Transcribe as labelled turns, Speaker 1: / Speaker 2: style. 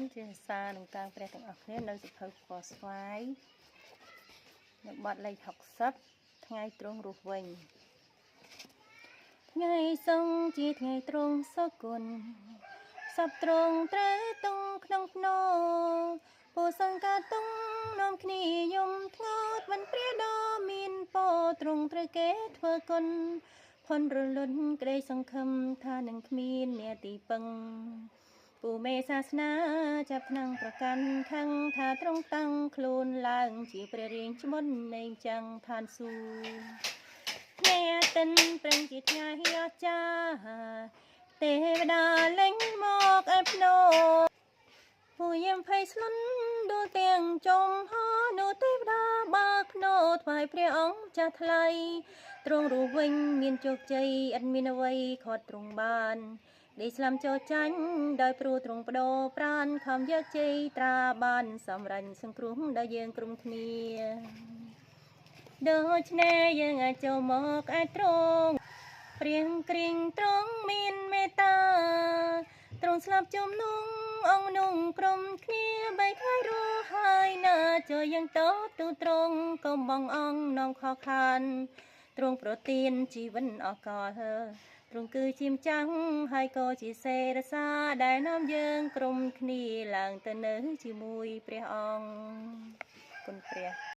Speaker 1: នជាសានឹងតាំងព្រះទាំងអស់គ្នានៅសិភៅពណ៌ស្វាយនៅបទលេខ60ថ្ងៃត្រង់រស់វិញថ្ងៃសង្ឃជាថ្ងៃត្រង់សុគន្ធសពត្រង់ត្រែតុងក្នុងភ្នោពូសង្កាតុងនាំគ្នាយំថ្ងោតមិនព្រះដ៏មានពោត្រង់ត្រូវគេធ្វើគុណផុនរលត់ក្តីសង្ឃឹមថានឹងគ្មានអ្នកទីពឹងពូមេសាសនាចាប់ថ្នាំងប្រកាន់ខឹងថាត្រង់តាំងខ្លួនឡើងជាព្រះរាជមុននៃចាំងឋានសួគ៌ថ្ងៃអាទិត្យប្រឹងជាថ្ងៃអស្ចារ្យទេវតាលេងមកឯភ្នោពូយាមភ័យស្លន់ដួលទាំងចំហនោះទេវតាបើកភ្នោថ្វាយព្រះអង្គចាស់ថ្លៃទ្រង់រស់វិញមានជោគជ័យឥតមានអ្វីខាត់ទ្រង់បានដេកស្លាំចូលចាញ់ដោយព្រោះទ្រង់បដូរប្រានខំយកជ័យត្រាបានសម្រេចសង្គ្រោះដល់យើងក្រុមគ្នាដូច្នេះយើងអាចចូលមកឯទ្រង់ព្រៀងគ្រីងទ្រង់មានមេត្តាទ្រង់ស្លាប់ជំនុំអង្គนุ่งក្រុមគ្នាបីថ្ងៃរស់ហើយណាចូលយើងតទូទ្រង់កុំបងអង្គនាំខកខានទ្រង់ប្រទានជីវិតអកលទ្រង់គឺជាម្ចាស់ហើយក៏ជាសេរសាដែលនាំយើងក្រុមគ្នាឡើងទៅនៅជាមួយព្រះអង្គគុណព្រះ